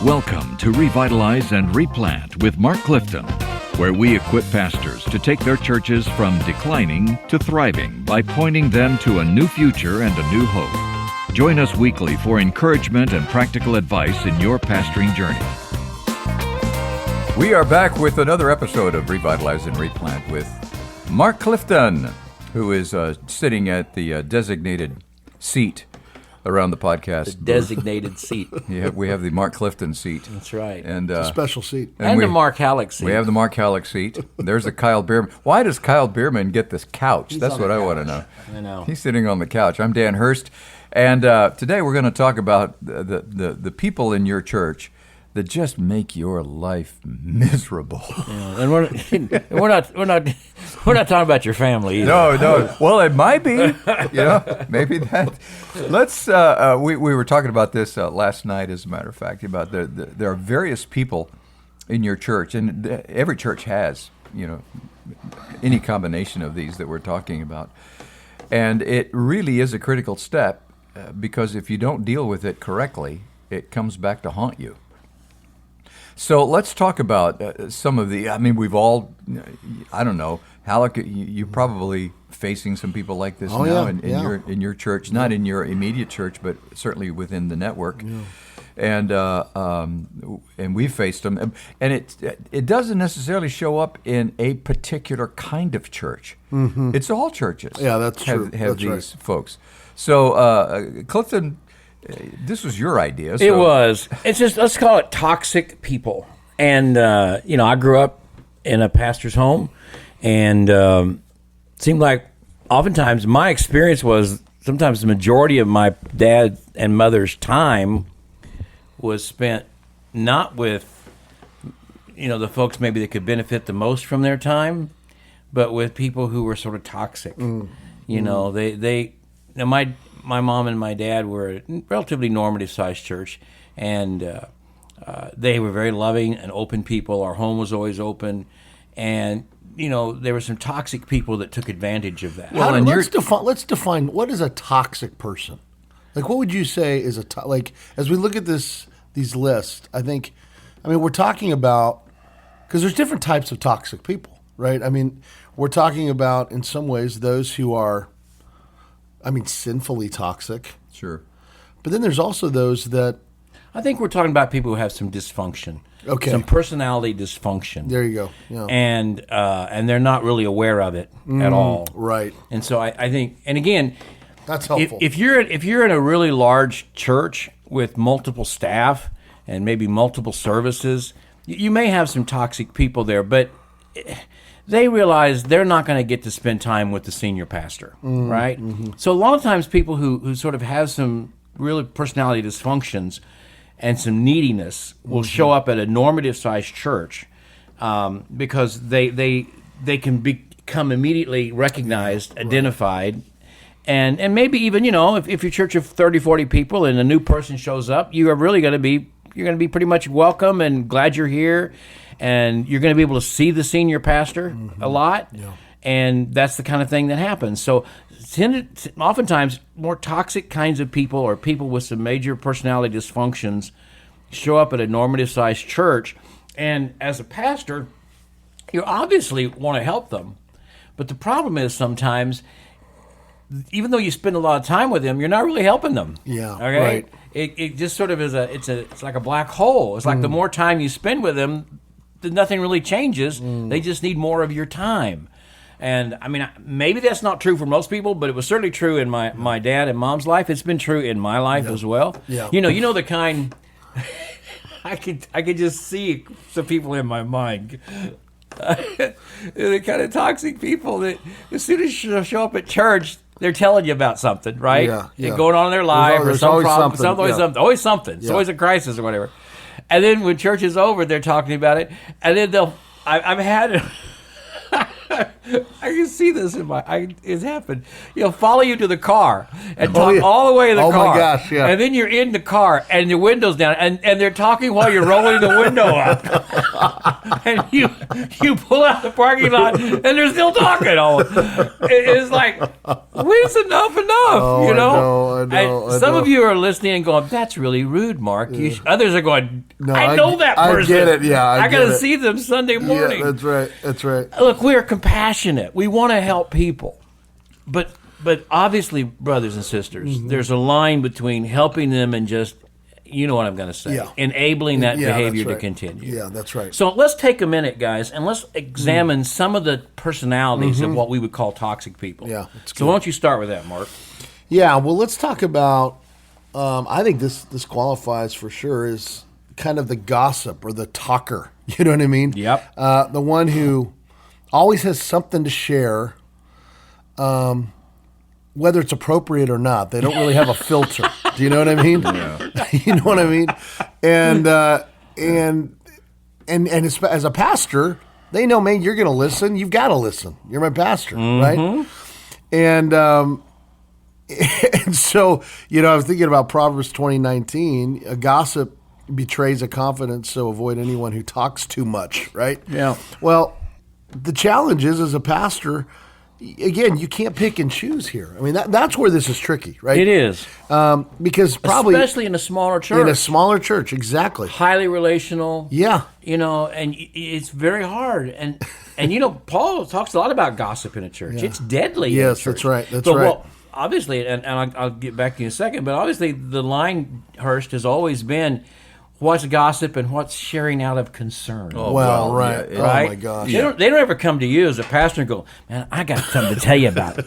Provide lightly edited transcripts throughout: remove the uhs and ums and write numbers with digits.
Welcome to Revitalize and Replant with Mark Clifton, where we equip pastors to take their churches from declining to thriving by pointing them to a new future and a new hope. Join us weekly for encouragement and practical advice in your pastoring journey. We are back with another episode of Revitalize and Replant with Mark Clifton, who is sitting at the designated seat around the podcast. The designated seat. Yeah, we have the Mark Clifton seat. That's right. And a special seat. And the Mark Hallock seat. We have the Mark Hallock seat. There's the Kyle Bierman. Why does Kyle Bierman get this couch? That's what I want to know. I know. He's sitting on the couch. I'm Dan Hurst. And today we're going to talk about the people in your church that just make your life miserable. Yeah, and we're not talking about your family either. No. Well, it might be. Maybe that. Let's. We were talking about this last night, as a matter of fact, about there are various people in your church, and every church has, any combination of these that we're talking about, and it really is a critical step because if you don't deal with it correctly, it comes back to haunt you. So let's talk about some of the, we've all, I don't know, Hallock, you're probably facing some people like this in your church, not in your immediate church, but certainly within the network. Yeah. And we've faced them. And it doesn't necessarily show up in a particular kind of church. Mm-hmm. It's all churches. Yeah, that's true. Have these folks. So Clifton, this was your idea. So. It was. It's just, let's call it toxic people. And, I grew up in a pastor's home, and it seemed like oftentimes my experience was sometimes the majority of my dad and mother's time was spent not with, the folks maybe that could benefit the most from their time, but with people who were sort of toxic. My mom and my dad were a relatively normative-sized church, and they were very loving and open people. Our home was always open, and there were some toxic people that took advantage of that. Well, let's define what is a toxic person. Like, what would you say is as we look at these lists? We're talking about, because there's different types of toxic people, right? We're talking about in some ways those who are, sinfully toxic. Sure. But then there's also those that... I think we're talking about people who have some dysfunction. Okay. Some personality dysfunction. There you go. Yeah. And they're not really aware of it at all. Right. And so I think, and again... That's helpful. If you're in a really large church with multiple staff and maybe multiple services, you may have some toxic people there, but... they realize they're not going to get to spend time with the senior pastor, right? Mm-hmm. So a lot of times people who sort of have some really personality dysfunctions and some neediness will show up at a normative-sized church because they can become immediately recognized, identified, and maybe even, if your church of 30, 40 people and a new person shows up, you are really going to be pretty much welcome and glad you're here. And you're going to be able to see the senior pastor a lot, and that's the kind of thing that happens. So oftentimes, more toxic kinds of people or people with some major personality dysfunctions show up at a normative-sized church, and as a pastor, you obviously want to help them. But the problem is sometimes, even though you spend a lot of time with them, you're not really helping them. Yeah, okay? Right. It just sort of is it's like a black hole. It's like the more time you spend with them, nothing really changes. They just need more of your time. And maybe that's not true for most people, but it was certainly true in my dad and mom's life. It's been true in my life as well. Yeah. You know the kind I could just see some people in my mind. The kind of toxic people that as soon as you show up at church, they're telling you about something, right? Yeah. Going on in their life or some problem. Always something. It's Yeah. always a crisis or whatever. And then when church is over, they're talking about it. And then I've had, I can see this it's happened. Follow you to the car and talk all the way to the car. Oh my gosh, yeah. And then you're in the car and the window's down and they're talking while you're rolling the window up. and you pull out the parking lot, and they're still talking. It's like, when's enough? Oh, you know. I know. Some of you are listening and going, "That's really rude, Mark." Others are going, No, "I know that person. I get it. Yeah, I got get to it. see them Sunday morning." Yeah, that's right. Look, we are compassionate. We want to help people, but obviously, brothers and sisters, there's a line between helping them and just, you know what I'm going to say, enabling that behavior to continue. Yeah, that's right. So let's take a minute, guys, and let's examine some of the personalities of what we would call toxic people. Yeah, so why don't you start with that, Mark? Yeah, well, let's talk about. I think this qualifies for sure as kind of the gossip or the talker. You know what I mean? Yep. The one who always has something to share. Whether it's appropriate or not, they don't really have a filter. Do you know what I mean? Yeah. You know what I mean? And as a pastor, they know, man, you're going to listen. You've got to listen. You're my pastor, right? And so, I was thinking about Proverbs 20:19. A gossip betrays a confidence, so avoid anyone who talks too much, right? Yeah. Well, the challenge is, as a pastor, again, you can't pick and choose here. I mean, that's where this is tricky, right? It is. Because probably... Especially in a smaller church. In a smaller church, exactly. Highly relational. Yeah. And it's very hard. And Paul talks a lot about gossip in a church. Yeah. It's deadly in a church. That's right. That's right. Well, obviously, and I'll get back to you in a second, but obviously the line, Hurst, has always been what's gossip and what's sharing out of concern. Oh, well, right. Yeah, right. Oh, my gosh. They don't ever come to you as a pastor and go, man, I got something to tell you about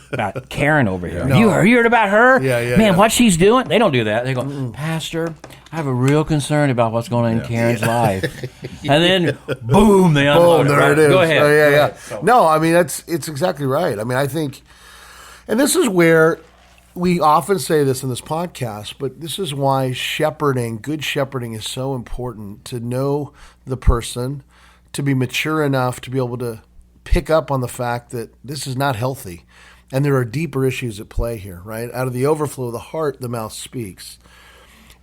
Karen over here. No. You heard about her? Yeah. Man, what she's doing? They don't do that. They go, Pastor, I have a real concern about what's going on in Karen's life. And then, boom, they unload there it is. Go ahead. Yeah. So. No, I mean, it's exactly right. I mean, I think, and this is where we often say this in this podcast, but this is why good shepherding is so important, to know the person, to be mature enough to be able to pick up on the fact that this is not healthy and there are deeper issues at play here, right? Out of the overflow of the heart, the mouth speaks.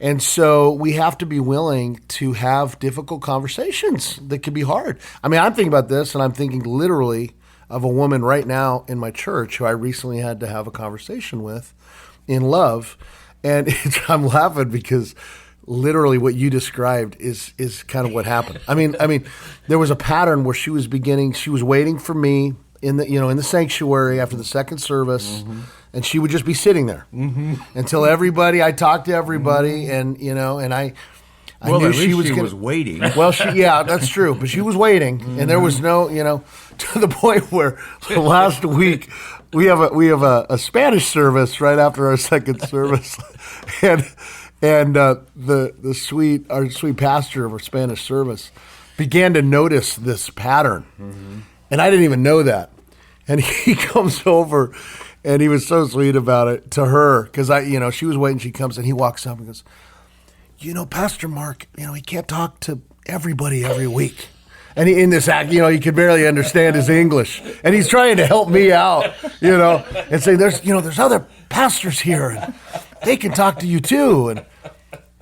And so we have to be willing to have difficult conversations that can be hard. I mean, I'm thinking about this, and I'm thinking literally of a woman right now in my church who I recently had to have a conversation with in love. And I'm laughing because literally what you described is kind of what happened. I mean, there was a pattern where she was waiting for me in the sanctuary after the second service, and she would just be sitting there until I talked to everybody, and I knew she was waiting. Well, that's true, but she was waiting, and there was no, to the point where last week we have a Spanish service right after our second service, and our sweet pastor of our Spanish service began to notice this pattern, and I didn't even know that, and he comes over, and he was so sweet about it to her because she was waiting. She comes and he walks up and goes, Pastor Mark, he can't talk to everybody every week. And in this act, he could barely understand his English. And he's trying to help me out, and say, there's other pastors here, and they can talk to you too. And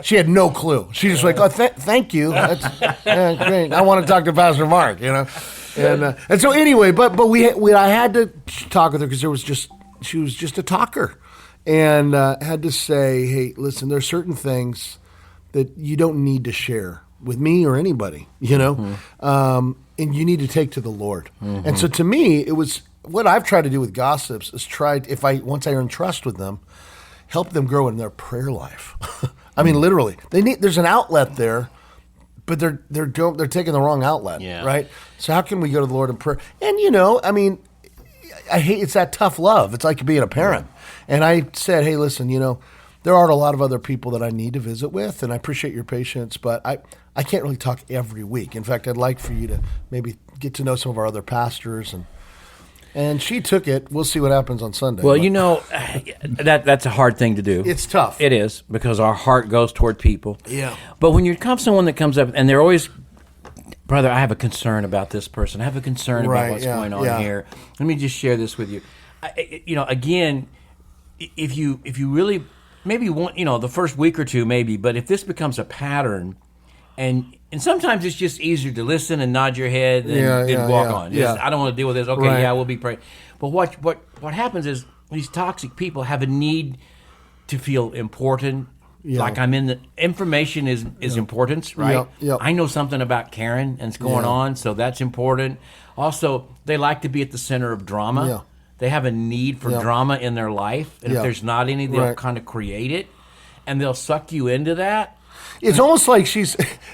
she had no clue. She's just like, oh, thank you. That's great. I want to talk to Pastor Mark, And so anyway, but I had to talk with her because she was just a talker. And had to say, hey, listen, there's certain things that you don't need to share with me or anybody, and you need to take to the Lord. And so to me, it was what I've tried to do with gossips is once I earn trust with them, help them grow in their prayer life. I mean, literally, there's an outlet there, but they're taking the wrong outlet, right? So how can we go to the Lord in prayer? And I hate it's that tough love. It's like being a parent. And I said, hey, listen, there are a lot of other people that I need to visit with, and I appreciate your patience, but I can't really talk every week. In fact, I'd like for you to maybe get to know some of our other pastors. And she took it. We'll see what happens on Sunday. Well, that's a hard thing to do. It's tough. It is, because our heart goes toward people. Yeah. But when you come someone that comes up, and they're always, brother, I have a concern about this person. I have a concern about what's going on here. Let me just share this with you. Again, if you really... maybe one, the first week or two, maybe. But if this becomes a pattern, And sometimes it's just easier to listen and nod your head than walk on. Yeah. I don't want to deal with this. Okay, Right. we'll be praying. But what happens is these toxic people have a need to feel important. Yeah. Like information is important, right? Yep. I know something about Karen and it's going on, so that's important. Also, they like to be at the center of drama. Yeah. They have a need for drama in their life. And if there's not any, they'll kind of create it. And they'll suck you into that. It's almost like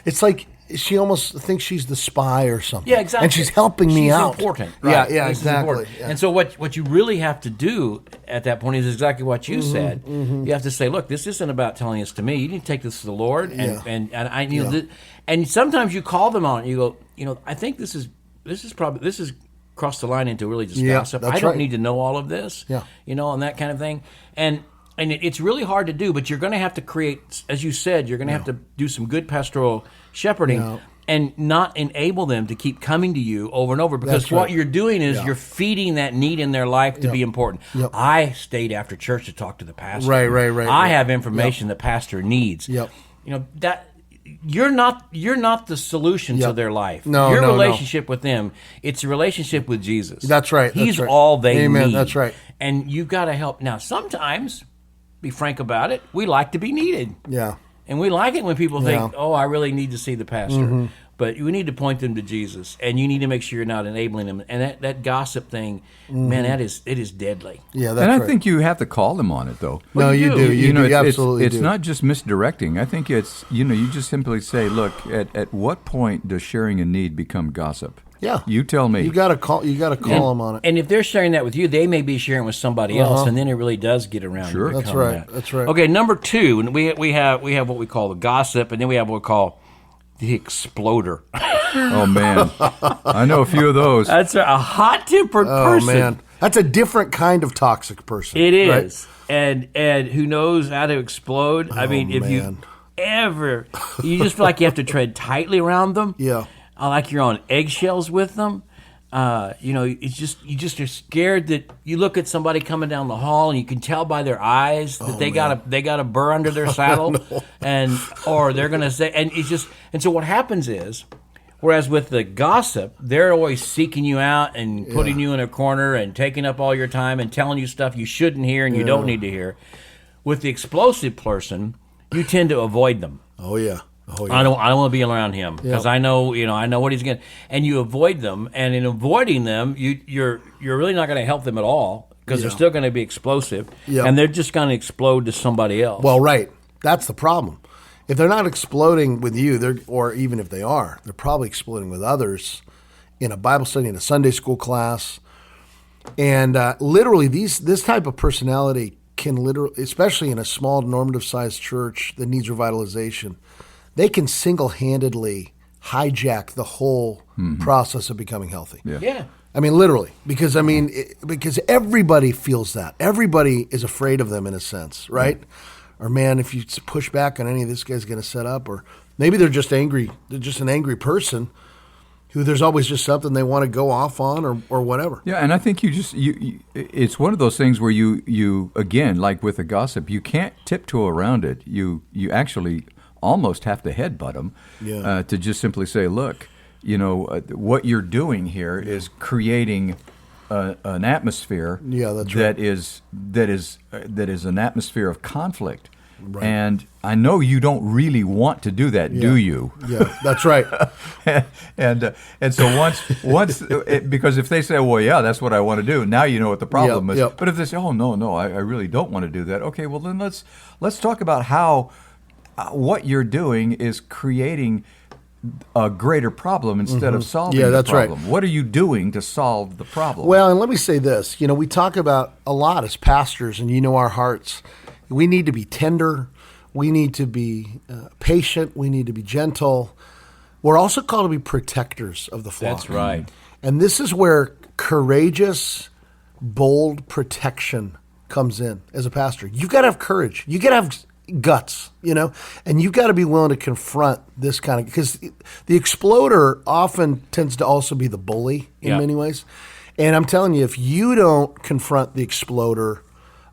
it's like she almost thinks she's the spy or something. Yeah, exactly. And she's helping me out. She's important. Right? Yeah, This is exactly. important. Yeah. And so what you really have to do at that point is exactly what you said. You have to say, look, this isn't about telling this to me. You need to take this to the Lord. And I and sometimes you call them on it. You go, I think this is crossed the line into really just gossip. that's I don't right. need to know all of this. Yeah. And that kind of thing. And it's really hard to do, but you're going to have to create, as you said, you're going to have to do some good pastoral shepherding and not enable them to keep coming to you over and over, because That's what right. you're doing is you're feeding that need in their life to be important. Yep. I stayed after church to talk to the pastor. Right. I have information the pastor needs. Yep. That you're not the solution to their life. No, your no. relationship with them, it's a relationship with Jesus. That's right. He's That's right. all they Amen. need. That's right. And you've got to help. Now, sometimes, be frank about it, we like to be needed. Yeah. And we like it when people think, oh, I really need to see the pastor. But you need to point them to Jesus, and you need to make sure you're not enabling them. And that gossip thing, man, it is deadly. Yeah, that's And I right. think you have to call them on it, though. No, you do. You do. You absolutely it's do. not just misdirecting. I think it's, you just simply say, look, at what point does sharing a need become gossip? Yeah. You tell me. You got to call them on it. And if they're sharing that with you, they may be sharing with somebody else, and then it really does get around. Sure. and That's become right. that. That's right. Okay, number 2, and we have what we call the gossip, and then we have what we call the exploder. Oh, man. I know a few of those. That's a hot-tempered person. Oh, man. That's a different kind of toxic person. It right? is. And who knows how to explode. I mean, if you you just feel like you have to tread tightly around them. Yeah. Like you're on eggshells with them. It's just you just are scared that you look at somebody coming down the hall and you can tell by their eyes that they got a burr under their saddle, or they're gonna say, and so what happens is, whereas with the gossip, they're always seeking you out and putting you in a corner and taking up all your time and telling you stuff you shouldn't hear and you don't need to hear. With the explosive person, you tend to avoid them. Oh, yeah. I don't want to be around him because Yeah. I know what he's going to. And you avoid them, and in avoiding them, you're really not going to help them at all because they're still going to be explosive, and they're just going to explode to somebody else. Well, right. That's the problem. If they're not exploding with you, or even if they are, they're probably exploding with others in a Bible study, in a Sunday school class. And literally, this type of personality can literally, especially in a small normative-sized church that needs revitalization, they can single-handedly hijack the whole process of becoming healthy. yeah. I mean, literally, because because everybody feels that. Everybody is afraid of them in a sense, right? Or man, if you push back on any of this guy's going to set up, or maybe they're just angry. They're just an angry person who there's always just something they want to go off on, or whatever. Yeah, and I think it's one of those things where you again, like with the gossip, you can't tiptoe around it. You actually almost have to headbutt them to just simply say, look, what you're doing here is creating an atmosphere that is an atmosphere of conflict. Right. And I know you don't really want to do that, do you? Yeah, that's right. and so once because if they say, well, yeah, that's what I want to do, now you know what the problem is. But if they say, oh, no, I really don't want to do that, okay, well then let's talk about how what you're doing is creating a greater problem instead of solving the problem. Right. What are you doing to solve the problem? Well, and let me say this. We talk about a lot as pastors, and our hearts. We need to be tender. We need to be patient. We need to be gentle. We're also called to be protectors of the flock. That's right. And this is where courageous, bold protection comes in as a pastor. You've got to have courage. You got to have guts, and you've got to be willing to confront this kind of, because the exploder often tends to also be the bully in many ways. And I'm telling you, if you don't confront the exploder,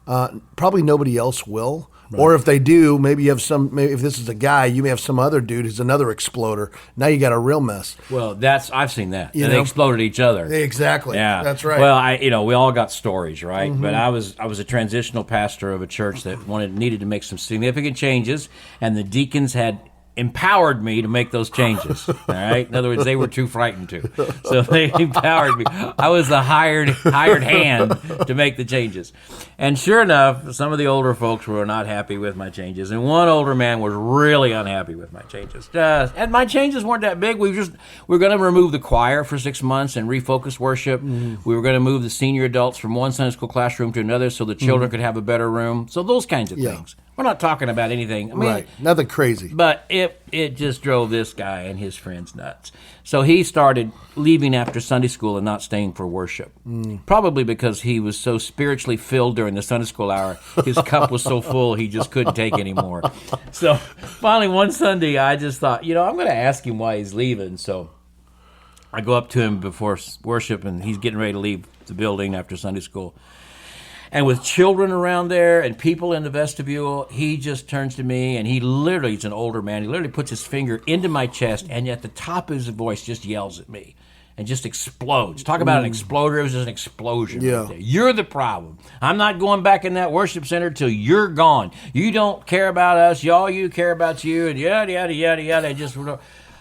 probably nobody else will. Or if they do, maybe you have maybe if this is a guy, you may have some other dude who's another exploder. Now you got a real mess. Well, I've seen that. They exploded each other. Exactly. Yeah, that's right. Well, we all got stories, right? But I was a transitional pastor of a church that needed to make some significant changes, and the deacons had empowered me to make those changes. All right. In other words, they were too frightened to, so they empowered me. I was the hired hand to make the changes. And sure enough, some of the older folks were not happy with my changes, and one older man was really unhappy with my changes. And my changes weren't that big. We were going to remove the choir for 6 months and refocus worship. We were going to move the senior adults from one Sunday school classroom to another so the children could have a better room. So those kinds of things. We're not talking about anything. I mean, right. Nothing crazy. But it just drove this guy and his friends nuts. So he started leaving after Sunday school and not staying for worship. Probably because he was so spiritually filled during the Sunday school hour. His cup was so full he just couldn't take anymore. So finally one Sunday I just thought, I'm going to ask him why he's leaving. So I go up to him before worship and he's getting ready to leave the building after Sunday school. And with children around there and people in the vestibule, he just turns to me and he's an older man. He literally puts his finger into my chest and at the top of his voice just yells at me and just explodes. Talk about an exploder. It was just an explosion. Yeah. Right there. You're the problem. I'm not going back in that worship center till you're gone. You don't care about us. You care about you and yada, yada, yada, yada.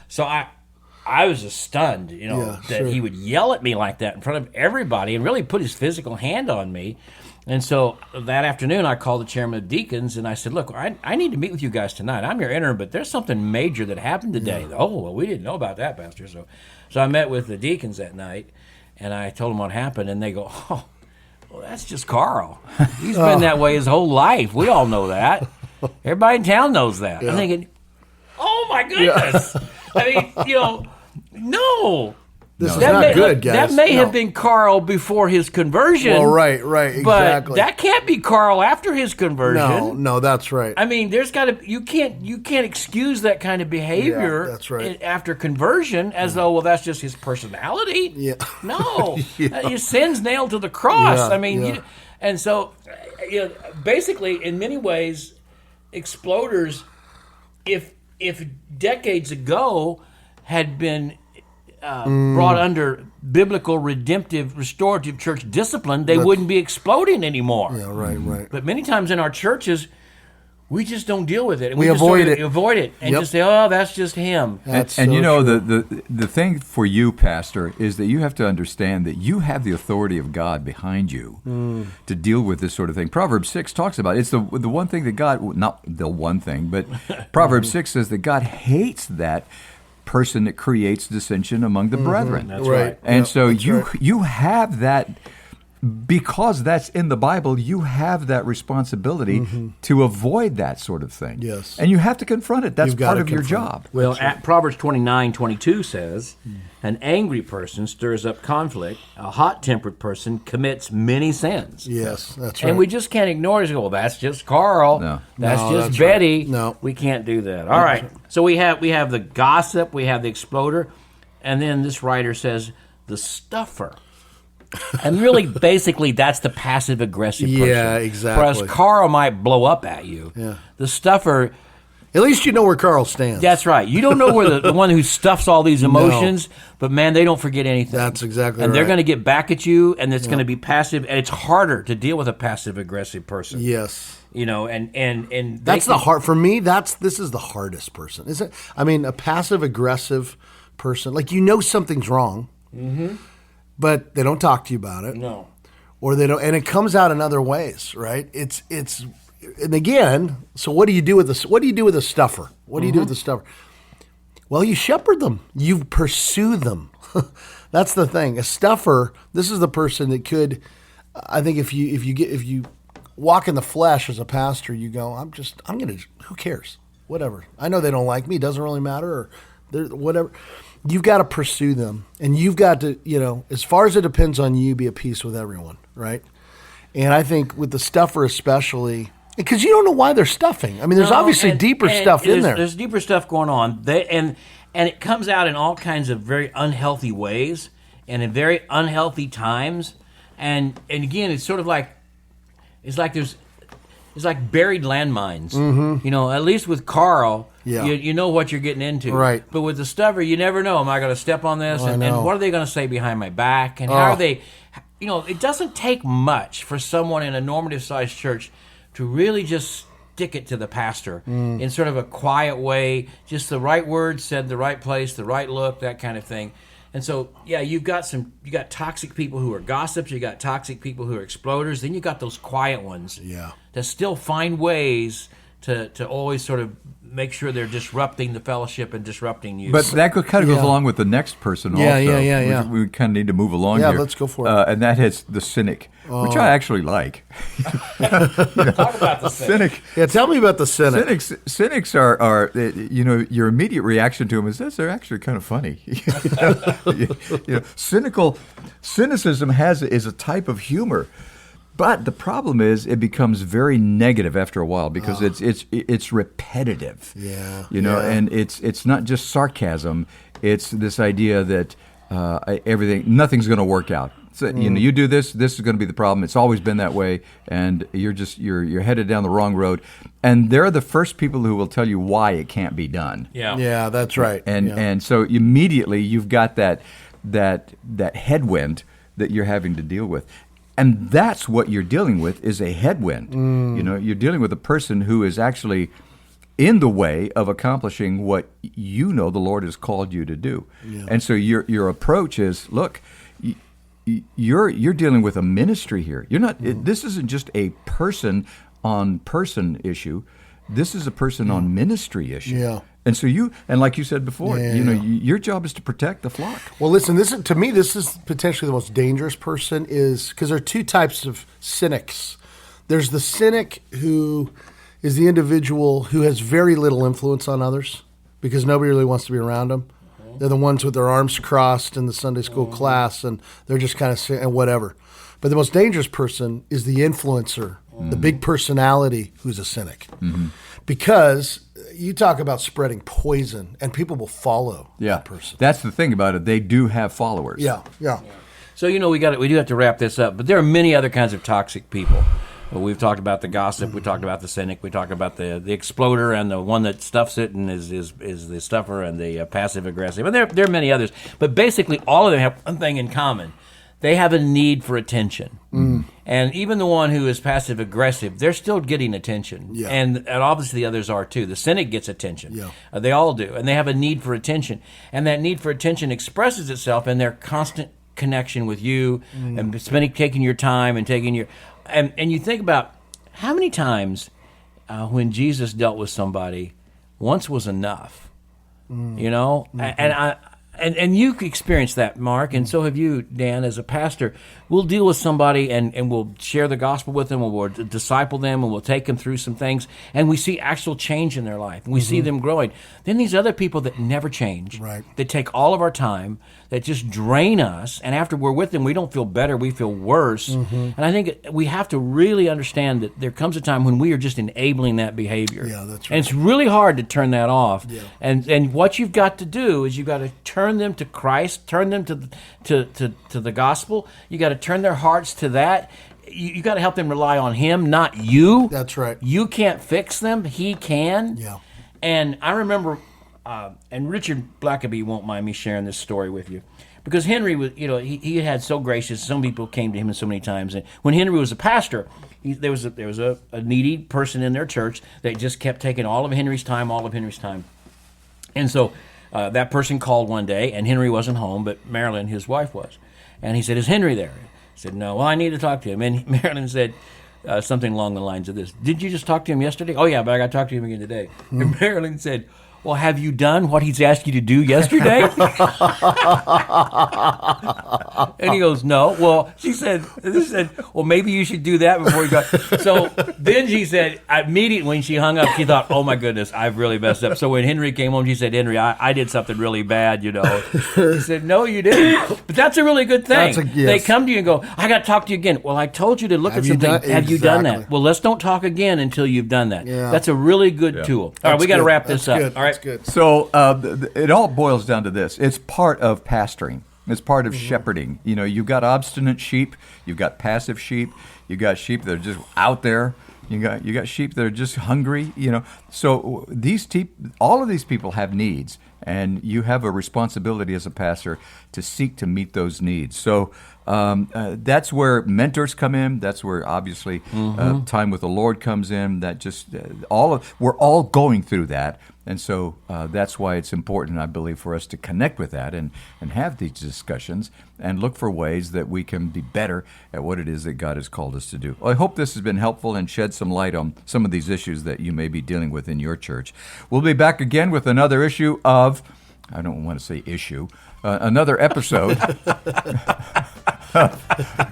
So I was just stunned, that he would yell at me like that in front of everybody and really put his physical hand on me. And so that afternoon, I called the chairman of deacons, and I said, look, I need to meet with you guys tonight. I'm your interim, but there's something major that happened today. Yeah. Oh, well, we didn't know about that, Pastor. So I met with the deacons that night, and I told them what happened, and they go, oh, well, that's just Carl. He's been that way his whole life. We all know that. Everybody in town knows that. Yeah. I'm thinking, oh, my goodness. Yeah. I mean, no. This is not good, guys. That may have been Carl before his conversion. Well, right, exactly. But that can't be Carl after his conversion. No, that's right. I mean, you can't excuse that kind of behavior. Yeah, that's right. After conversion, as though that's just his personality. Yeah. No, his sin's nailed to the cross. I mean, and so, basically, in many ways, exploders, if decades ago had been brought under biblical, redemptive, restorative church discipline, they wouldn't be exploding anymore. Yeah, right. But many times in our churches, we just don't deal with it. And we avoid it. Avoid it and just say, oh, that's just him. And the thing for you, Pastor, is that you have to understand that you have the authority of God behind you to deal with this sort of thing. Proverbs 6 talks about it. It's the one thing that God, not the one thing, but Proverbs 6 says that God hates that person that creates dissension among the brethren. That's right. And so you have that, because that's in the Bible, you have that responsibility to avoid that sort of thing. Yes. And you have to confront it. That's part of your job. Well, Proverbs 29:22 says, an angry person stirs up conflict, a hot-tempered person commits many sins. Yes, that's right. And we just can't ignore it and go, well, that's just Carl. No. That's Betty. Right. No. We can't do that. All right. So we have the gossip, we have the exploder, and then this writer says the stuffer. And really, basically, that's the passive-aggressive person. Yeah, exactly. Whereas Carl might blow up at you. Yeah. The stuffer... At least you know where Carl stands. That's right. You don't know where the one who stuffs all these emotions, but man, they don't forget anything. That's exactly right. And they're going to get back at you, and it's going to be passive, and it's harder to deal with a passive-aggressive person. Yes. And that's the hard for me. This is the hardest person, isn't it? I mean, a passive-aggressive person, like something's wrong, but they don't talk to you about it. No. Or they don't, and it comes out in other ways, right? It's. And again, so what do you do with the stuffer? What do you do with the stuffer? Well, you shepherd them. You pursue them. That's the thing. A stuffer. This is the person that could. I think if you walk in the flesh as a pastor, you go, who cares? Whatever. I know they don't like me. It doesn't really matter. Or whatever. You've got to pursue them, and you've got to, as far as it depends on you, be at peace with everyone, right? And I think with the stuffer especially. Because you don't know why they're stuffing. I mean, there's obviously deeper stuff in there. There's deeper stuff going on. And it comes out in all kinds of very unhealthy ways and in very unhealthy times. And again, it's sort of like, there's it's like buried landmines. You know, at least with Carl, Yeah. you know what you're getting into. Right. But with the stuffer, you never know. Am I going to step on this? I And know. what are they going to say behind my back? And how are they? You know, it doesn't take much for someone in a normative-sized church to really just stick it to the pastor in sort of a quiet way, just the right words said, the right place, the right look, that kind of thing. And so, yeah, you got toxic people who are gossips, you got toxic people who are exploders, then you got those quiet ones that still find ways to always sort of make sure they're disrupting the fellowship and disrupting you. But that kind of goes along with the next person Yeah, also. yeah. We kind of need to move along Yeah, here. let's go for it. And that is the cynic, which I actually like. Talk about the Cynic. Yeah, tell me about the cynic. Cynics are your immediate reaction to them is this. They're actually kind of funny. Cynicism is a type of humor. But the problem is, it becomes very negative after a while because it's repetitive. Yeah, and it's not just sarcasm. It's this idea that nothing's going to work out. So you do this. This is going to be the problem. It's always been that way, and you're headed down the wrong road. And they're the first people who will tell you why it can't be done. Yeah, that's right. And so immediately you've got that headwind that you're having to deal with. And that's what you're dealing with is a headwind. You're dealing with a person who is actually in the way of accomplishing what the Lord has called you to do. Yeah. And so your approach is, look, you're dealing with a ministry here. You're not. This isn't just a person on person issue. This is a person on ministry issue. Yeah. And so like you said before, your job is to protect the flock. Well, listen, this is potentially the most dangerous person because there are two types of cynics. There's the cynic who is the individual who has very little influence on others because nobody really wants to be around them. They're the ones with their arms crossed in the Sunday school class, and they're just kind of saying whatever. But the most dangerous person is the influencer, the big personality who's a cynic. Because you talk about spreading poison, and people will follow that person. That's the thing about it. They do have followers. Yeah. So we do have to wrap this up. But there are many other kinds of toxic people. We've talked about the gossip. We talked about the cynic. We talked about the exploder and the one that stuffs it and is the stuffer and the passive aggressive. And there are many others. But basically, all of them have one thing in common. They have a need for attention. And even the one who is passive aggressive, they're still getting attention. Yeah. And obviously the others are too. The cynic gets attention. Yeah. They all do. And they have a need for attention. And that need for attention expresses itself in their constant connection with you and taking your time and taking your... And you think about how many times when Jesus dealt with somebody, once was enough. And you experienced that, Mark, and so have you, Dan, as a pastor. We'll deal with somebody and we'll share the gospel with them, and we'll disciple them, and we'll take them through some things, and we see actual change in their life, and we see them growing. Then these other people that never change, that take all of our time, that just drain us, and after we're with them, we don't feel better, we feel worse. And I think we have to really understand that there comes a time when we are just enabling that behavior. Yeah, that's right. And it's really hard to turn that off. Yeah. And what you've got to do is you've got to turn them to Christ, turn them to the gospel. You got to turn their hearts to that. You got to help them rely on Him, not you. That's right. You can't fix them. He can. Yeah. And I remember, and Richard Blackaby won't mind me sharing this story with you, because Henry was, he had so gracious. Some people came to him so many times, and when Henry was a pastor, there was a needy person in their church that just kept taking all of Henry's time, and so. That person called one day, and Henry wasn't home, but Marilyn, his wife, was. And he said, "Is Henry there?" He said, "No." "Well, I need to talk to him." And Marilyn said something along the lines of this: "Did you just talk to him yesterday?" "Oh, yeah, but I got to talk to him again today." And Marilyn said, "Well, have you done what he's asked you to do yesterday?" And he goes, "No." "Well," she said, "well, maybe you should do that before you go." So then she said, immediately when she hung up, she thought, "Oh my goodness, I've really messed up." So when Henry came home, she said, "Henry, I did something really bad, He said, "No, you didn't." But that's a really good thing. Yes. They come to you and go, "I got to talk to you again." "Well, I told you to look at something. Have you done that?" "Well, let's don't talk again until you've done that." Yeah. That's a really good tool. All right, we got to wrap this up. Good. All right. That's good. So it all boils down to this. It's part of pastoring. It's part of shepherding. You've got obstinate sheep. You've got passive sheep. You've got sheep that are just out there. You got sheep that are just hungry. So all of these people have needs, and you have a responsibility as a pastor to seek to meet those needs. So that's where mentors come in. That's where obviously time with the Lord comes in. That just we're all going through that. And so that's why it's important, I believe, for us to connect with that and have these discussions and look for ways that we can be better at what it is that God has called us to do. Well, I hope this has been helpful and shed some light on some of these issues that you may be dealing with in your church. We'll be back again with another issue of, I don't want to say issue, another episode.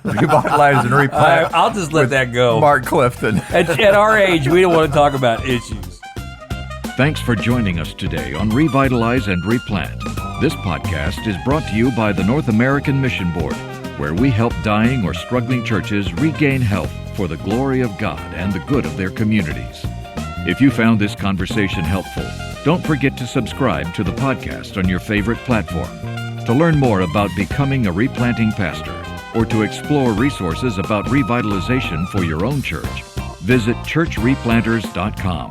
Revitalize and Replant. I'll just let that go. Mark Clifton. At our age, we don't want to talk about issues. Thanks for joining us today on Revitalize and Replant. This podcast is brought to you by the North American Mission Board, where we help dying or struggling churches regain health for the glory of God and the good of their communities. If you found this conversation helpful, don't forget to subscribe to the podcast on your favorite platform. To learn more about becoming a replanting pastor or to explore resources about revitalization for your own church, visit churchreplanters.com.